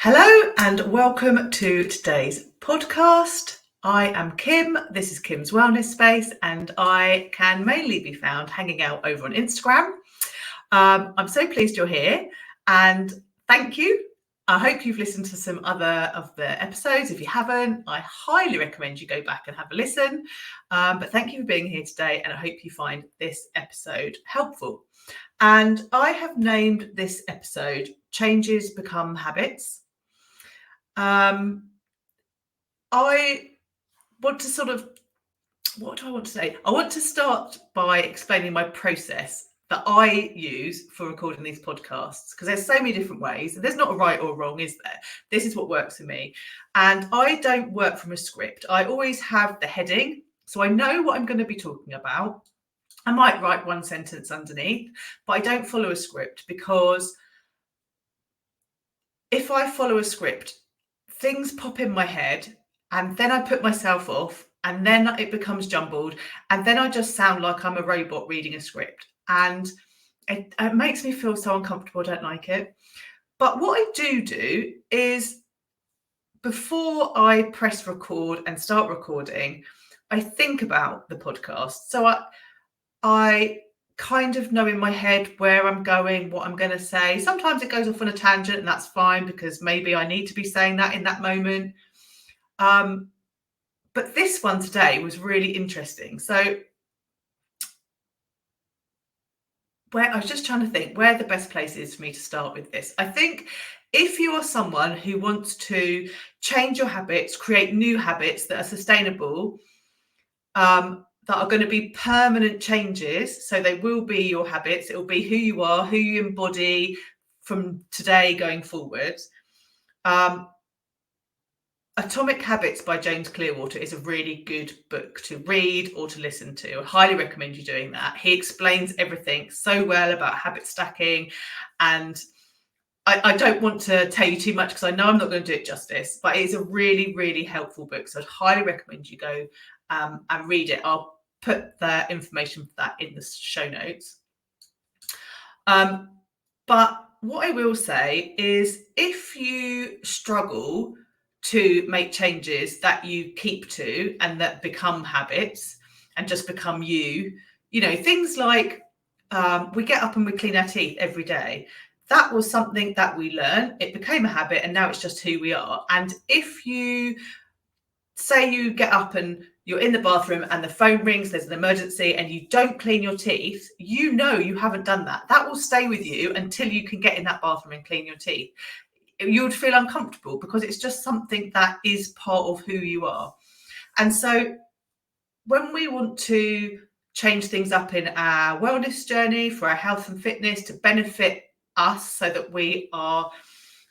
Hello and welcome to today's podcast. I am Kim. This is Kim's Wellness Space, and I can mainly be found hanging out over on Instagram. I'm so pleased you're here, and thank you. I hope you've listened to some other of the episodes. If you haven't, I highly recommend you go back and have a listen. But thank you for being here today, and I hope you find this episode helpful. And I have named this episode Changes Become Habits. I want to what do I want to say? I want to start by explaining my process that I use for recording these podcasts, because there's so many different ways. There's not a right or wrong, is there? This is what works for me. And I don't work from a script. I always have the heading, so I know what I'm going to be talking about. I might write one sentence underneath, but I don't follow a script, because if I follow a script, things pop in my head and then I put myself off and then it becomes jumbled and then I just sound like I'm a robot reading a script, and it makes me feel so uncomfortable. I don't like it. But what I do is, before I press record and start recording, I think about the podcast. So I kind of know in my head where I'm going, what I'm going to say. Sometimes it goes off on a tangent, and that's fine, because maybe I need to be saying that in that moment. But this one today was really interesting. So I was just trying to think where the best place is for me to start with this. I think if you are someone who wants to change your habits, create new habits that are sustainable, that are going to be permanent changes. So they will be your habits. It will be who you are, who you embody from today going forward. Atomic Habits by James Clearwater is a really good book to read or to listen to. I highly recommend you doing that. He explains everything so well about habit stacking, and I don't want to tell you too much because I know I'm not going to do it justice, but it's a really, really helpful book. So I'd highly recommend you go and read it. I'll put the information for that in the show notes. But what I will say is, if you struggle to make changes that you keep to and that become habits and just become you, things like we get up and we clean our teeth every day. That was something that we learned. It became a habit, and now it's just who we are. And if you say you get up and you're in the bathroom and the phone rings, there's an emergency, and you don't clean your teeth, you haven't done that. That will stay with you until you can get in that bathroom and clean your teeth. You would feel uncomfortable because it's just something that is part of who you are. And so when we want to change things up in our wellness journey for our health and fitness to benefit us so that we are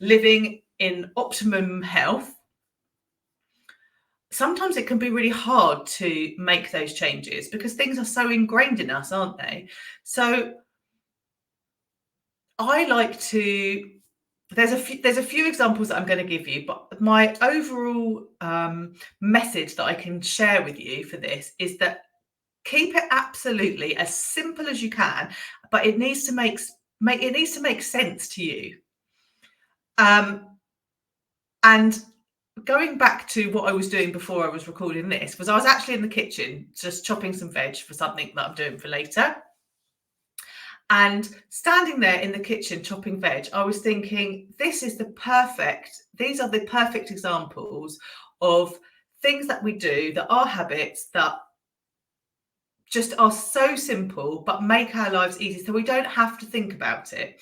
living in optimum health, sometimes it can be really hard to make those changes because things are so ingrained in us, aren't they? So I like to, there's a few examples that I'm going to give you, but my overall message that I can share with you for this is that keep it absolutely as simple as you can, but it needs to make sense to you. And going back to what I was doing before I was recording this, was I was actually in the kitchen just chopping some veg for something that I'm doing for later. And standing there in the kitchen chopping veg, I was thinking, these are the perfect examples of things that we do that are habits that just are so simple but make our lives easy, so we don't have to think about it.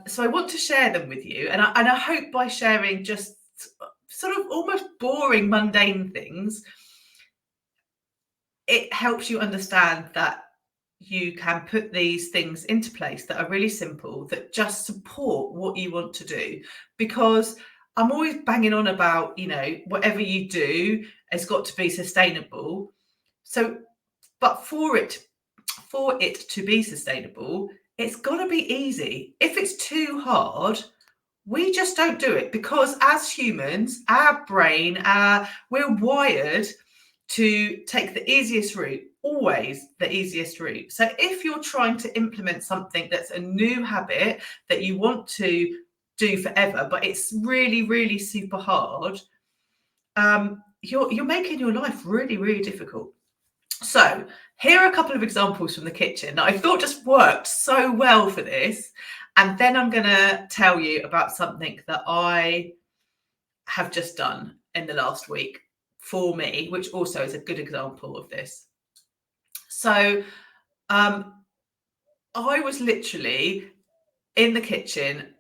So I want to share them with you, and I hope by sharing just sort of almost boring, mundane things, it helps you understand that you can put these things into place that are really simple, that just support what you want to do. Because I'm always banging on about, whatever you do has got to be sustainable. So, but for it to be sustainable, it's got to be easy. If it's too hard, we just don't do it, because as humans, our brain, we're wired to take the easiest route, always the easiest route. So if you're trying to implement something that's a new habit that you want to do forever, but it's really, really super hard, you're making your life really, really difficult. So here are a couple of examples from the kitchen that I thought just worked so well for this. And then I'm going to tell you about something that I have just done in the last week for me, which also is a good example of this. So I was literally in the kitchen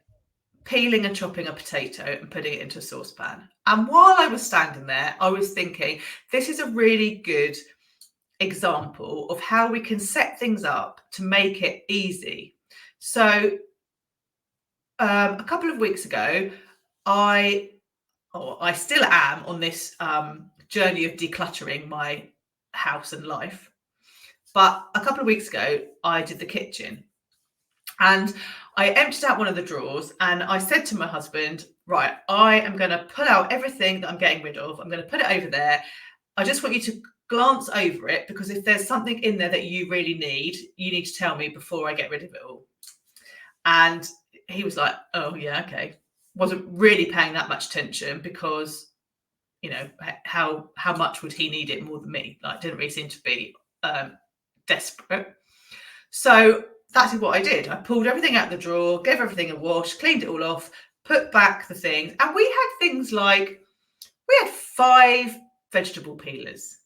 peeling and chopping a potato and putting it into a saucepan. And while I was standing there, I was thinking, this is a really good example of how we can set things up to make it easy. So a couple of weeks ago, I still am on this journey of decluttering my house and life. But a couple of weeks ago, I did the kitchen. And I emptied out one of the drawers and I said to my husband, right, I am going to pull out everything that I'm getting rid of. I'm going to put it over there. I just want you to glance over it, because if there's something in there that you really need, you need to tell me before I get rid of it all. And he was like, oh, yeah, okay. Wasn't really paying that much attention because, you know, how much would he need it more than me? Like, didn't really seem to be desperate. So that is what I did. I pulled everything out of the drawer, gave everything a wash, cleaned it all off, put back the things. And we had things like, we had 5 vegetable peelers.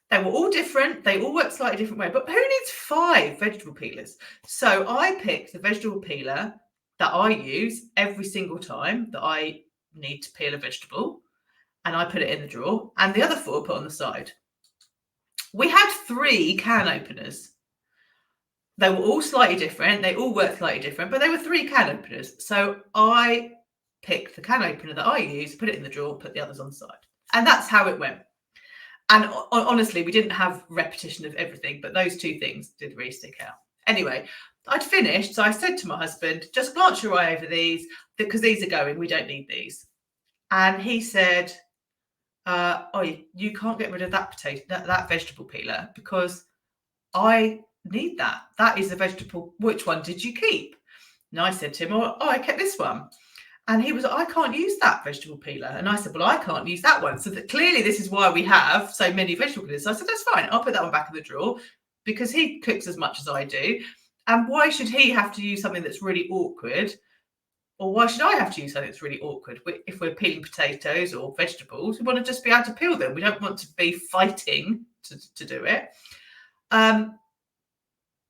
They were all different. They all worked slightly different way. But who needs 5 vegetable peelers? So I picked the vegetable peeler that I use every single time that I need to peel a vegetable. And I put it in the drawer. And the other 4 put on the side. We had 3 can openers. They were all slightly different. They all worked slightly different, but they were 3 can openers. So I picked the can opener that I use, put it in the drawer, put the others on the side. And that's how it went. And honestly, we didn't have repetition of everything, but those 2 things did really stick out. Anyway, I'd finished. So I said to my husband, just glance your eye over these, because these are going, we don't need these. And he said, oh, you can't get rid of that that vegetable peeler, because I need that. That is a vegetable. Which one did you keep? And I said to him, oh, I kept this one. And he was, I can't use that vegetable peeler. And I said, well, I can't use that one. So that clearly this is why we have so many vegetable peelers. So I said, that's fine. I'll put that one back in the drawer, because he cooks as much as I do. And why should he have to use something that's really awkward? Or why should I have to use something that's really awkward? If we're peeling potatoes or vegetables, we want to just be able to peel them. We don't want to be fighting to do it.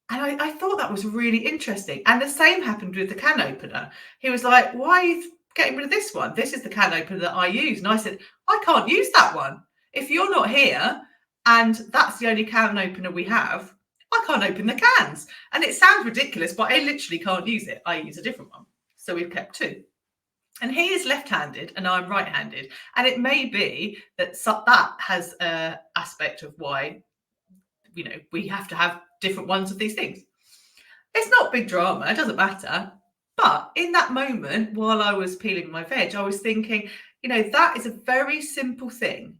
And I thought that was really interesting. And the same happened with the can opener. He was like, why are you getting rid of this one? This is the can opener that I use. And I said, I can't use that one. If you're not here and that's the only can opener we have, I can't open the cans. And it sounds ridiculous, but I literally can't use it. I use a different one. So we've kept 2. And he is left-handed and I'm right-handed. And it may be that that has an aspect of why, you know, we have to have different ones of these things. It's not big drama, it doesn't matter. But in that moment, while I was peeling my veg, I was thinking, you know, that is a very simple thing.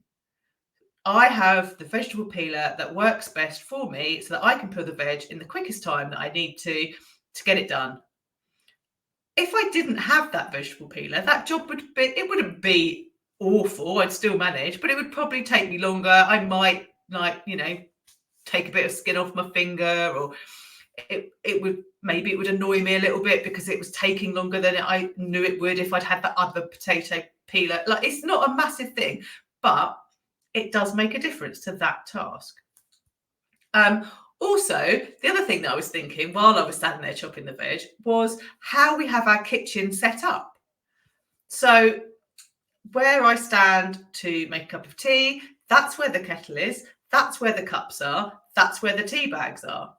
I have the vegetable peeler that works best for me so that I can peel the veg in the quickest time that I need to get it done. If I didn't have that vegetable peeler, that job it wouldn't be awful. I'd still manage, but it would probably take me longer. I might, like, you know, take a bit of skin off my finger, or it would annoy me a little bit because it was taking longer than I knew it would if I'd had that other potato peeler. Like, it's not a massive thing, but it does make a difference to that task. Also, the other thing that I was thinking while I was standing there chopping the veg was how we have our kitchen set up. So where I stand to make a cup of tea, that's where the kettle is. That's where the cups are. That's where the tea bags are.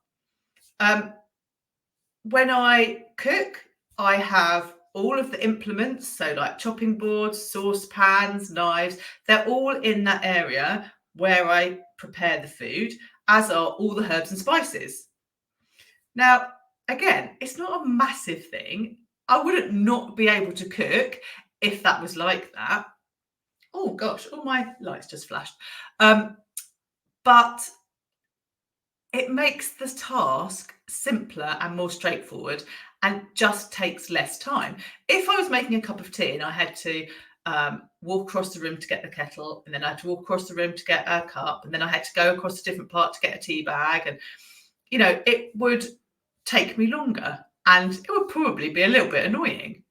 When I cook, I have all of the implements. So like chopping boards, saucepans, knives, they're all in that area where I prepare the food, as are all the herbs and spices. Now, again, it's not a massive thing. I wouldn't not be able to cook if that was like that. Oh gosh, all my lights just flashed. But it makes the task simpler and more straightforward. and just takes less time. If I was making a cup of tea and I had to walk across the room to get the kettle, and then I had to walk across the room to get a cup, and then I had to go across a different part to get a tea bag, and it would take me longer, and it would probably be a little bit annoying.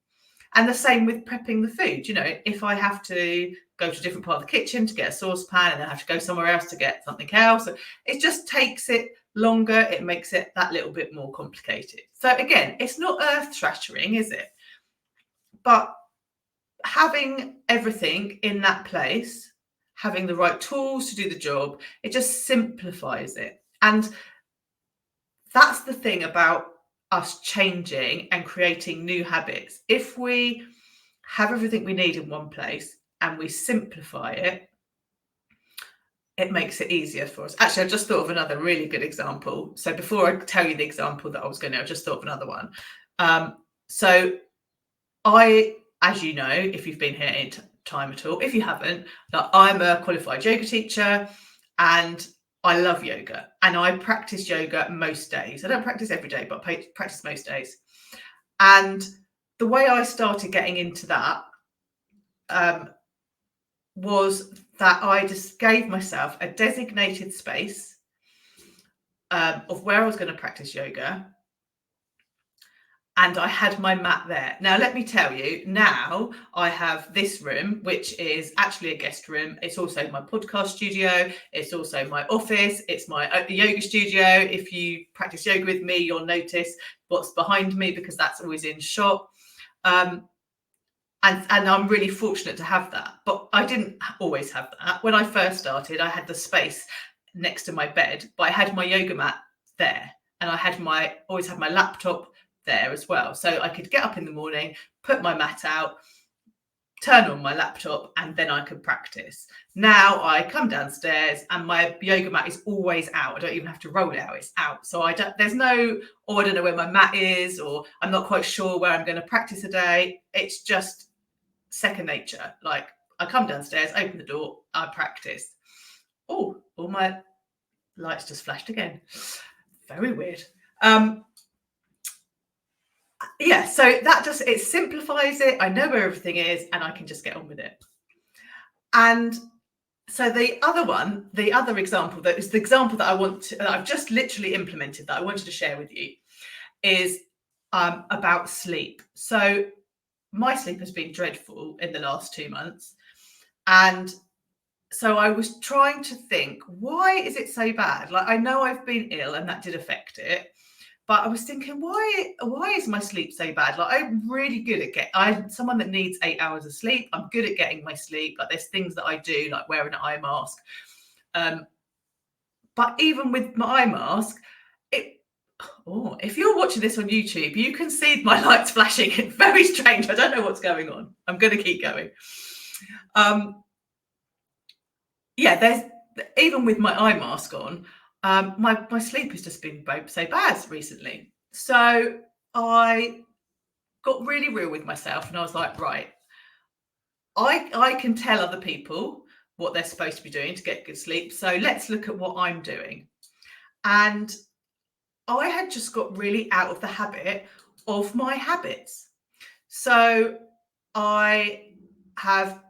And the same with prepping the food. If I have to go to a different part of the kitchen to get a saucepan, and then I have to go somewhere else to get something else, it just takes it longer. It makes it that little bit more complicated. So again, it's not earth-shattering, is it? But having everything in that place, having the right tools to do the job, it just simplifies it. And that's the thing about us changing and creating new habits. If we have everything we need in one place and we simplify it, it makes it easier for us. Actually, I just thought of another really good example. So before I tell you the example that I was going to, I just thought of another one. So I, as you know, if you've been here any time at all, if you haven't, I'm a qualified yoga teacher, and I love yoga, and I practice yoga most days. I don't practice every day, but I practice most days. And the way I started getting into that was that I just gave myself a designated space of where I was going to practice yoga. And I had my mat there. Now, let me tell you, now I have this room, which is actually a guest room. It's also my podcast studio. It's also my office. It's my yoga studio. If you practice yoga with me, you'll notice what's behind me, because that's always in shot. And I'm really fortunate to have that. But I didn't always have that. When I first started, I had the space next to my bed, but I had my yoga mat there. And I always had my laptop there as well, so I could get up in the morning, put my mat out, turn on my laptop, and then I could practice. Now I come downstairs and my yoga mat is always out. I don't even have to roll it out, it's out. So I don't know where my mat is, or I'm not quite sure where I'm going to practice a day. It's just second nature. Like, I come downstairs, open the door, I practice. Oh, all my lights just flashed again. Very weird. Yeah, so it simplifies it. I know where everything is, and I can just get on with it. And so the other example, that is the example that I've just literally implemented, that I wanted to share with you, is about sleep. So my sleep has been dreadful in the last 2 months. And so I was trying to think, why is it so bad? Like, I know I've been ill and that did affect it. But I was thinking, why is my sleep so bad? Like, I'm really good at I'm someone that needs 8 hours of sleep. I'm good at getting my sleep. Like, there's things that I do, like wearing an eye mask. But even with my eye mask, if you're watching this on YouTube, you can see my lights flashing. It's very strange. I don't know what's going on. I'm going to keep going. Yeah, even with my eye mask on, my sleep has just been so bad recently. So I got really real with myself, and I was like, right, I can tell other people what they're supposed to be doing to get good sleep. So let's look at what I'm doing. And I had just got really out of the habit of my habits. So I have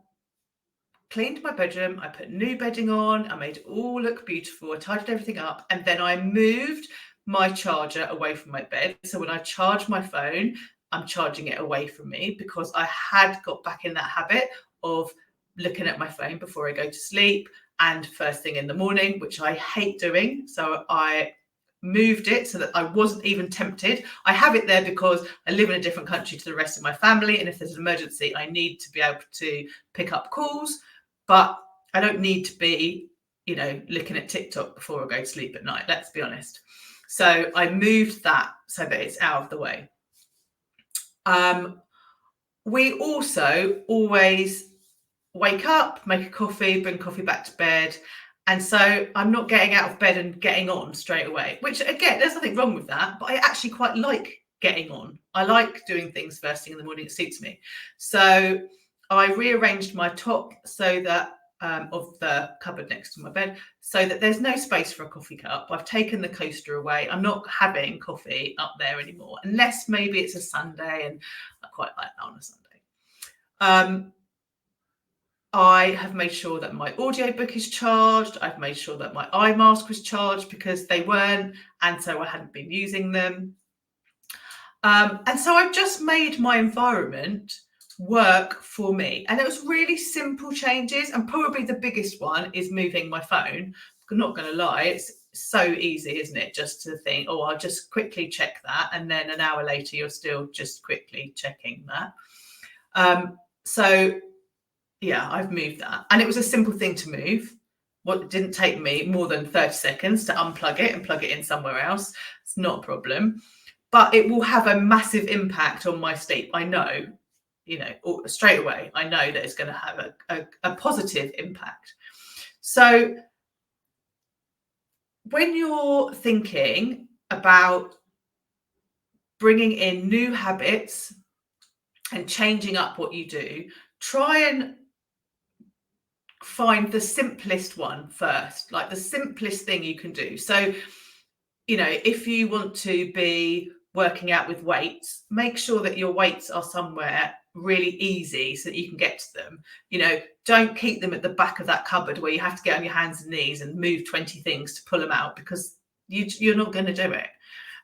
cleaned my bedroom, I put new bedding on, I made it all look beautiful, I tidied everything up, and then I moved my charger away from my bed. So when I charge my phone, I'm charging it away from me, because I had got back in that habit of looking at my phone before I go to sleep and first thing in the morning, which I hate doing. So I moved it so that I wasn't even tempted. I have it there because I live in a different country to the rest of my family, and if there's an emergency, I need to be able to pick up calls. But I don't need to be, looking at TikTok before I go to sleep at night, let's be honest. So I moved that so that it's out of the way. We also always wake up, make a coffee, bring coffee back to bed. And so I'm not getting out of bed and getting on straight away, which, again, there's nothing wrong with that. But I actually quite like getting on. I like doing things first thing in the morning. It suits me. So I rearranged my top so that of the cupboard next to my bed, so that there's no space for a coffee cup. I've taken the coaster away. I'm not having coffee up there anymore, unless maybe it's a Sunday, and I quite like that on a Sunday. I have made sure that my audiobook is charged. I've made sure that my eye mask was charged because they weren't, and so I hadn't been using them. And so I've just made my environment work for me. And it was really simple changes. And probably the biggest one is moving my phone. I'm not going to lie, it's so easy, isn't it? Just to think, oh, I'll just quickly check that. And then an hour later, you're still just quickly checking that. So yeah, I've moved that. And it was a simple thing to move. It didn't take me more than 30 seconds to unplug it and plug it in somewhere else. It's not a problem. But it will have a massive impact on my sleep. I know, straight away, I know that it's going to have a positive impact. So when you're thinking about bringing in new habits and changing up what you do, try and find the simplest one first, like the simplest thing you can do. So, if you want to be working out with weights, make sure that your weights are somewhere really easy so that you can get to them. Don't keep them at the back of that cupboard where you have to get on your hands and knees and move 20 things to pull them out, because you're not going to do it.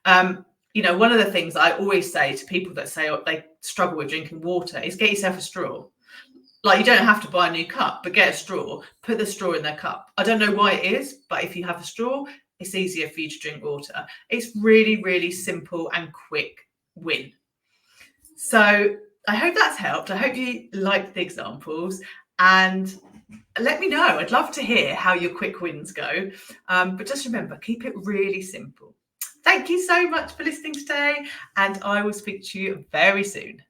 One of the things I always say to people that say they struggle with drinking water is get yourself a straw. Like, you don't have to buy a new cup, but get a straw, put the straw in their cup. I don't know why it is, but if you have a straw, it's easier for you to drink water. It's really, really simple and quick win. So I hope that's helped. I hope you liked the examples, and let me know. I'd love to hear how your quick wins go. But just remember, keep it really simple. Thank you so much for listening today, and I will speak to you very soon.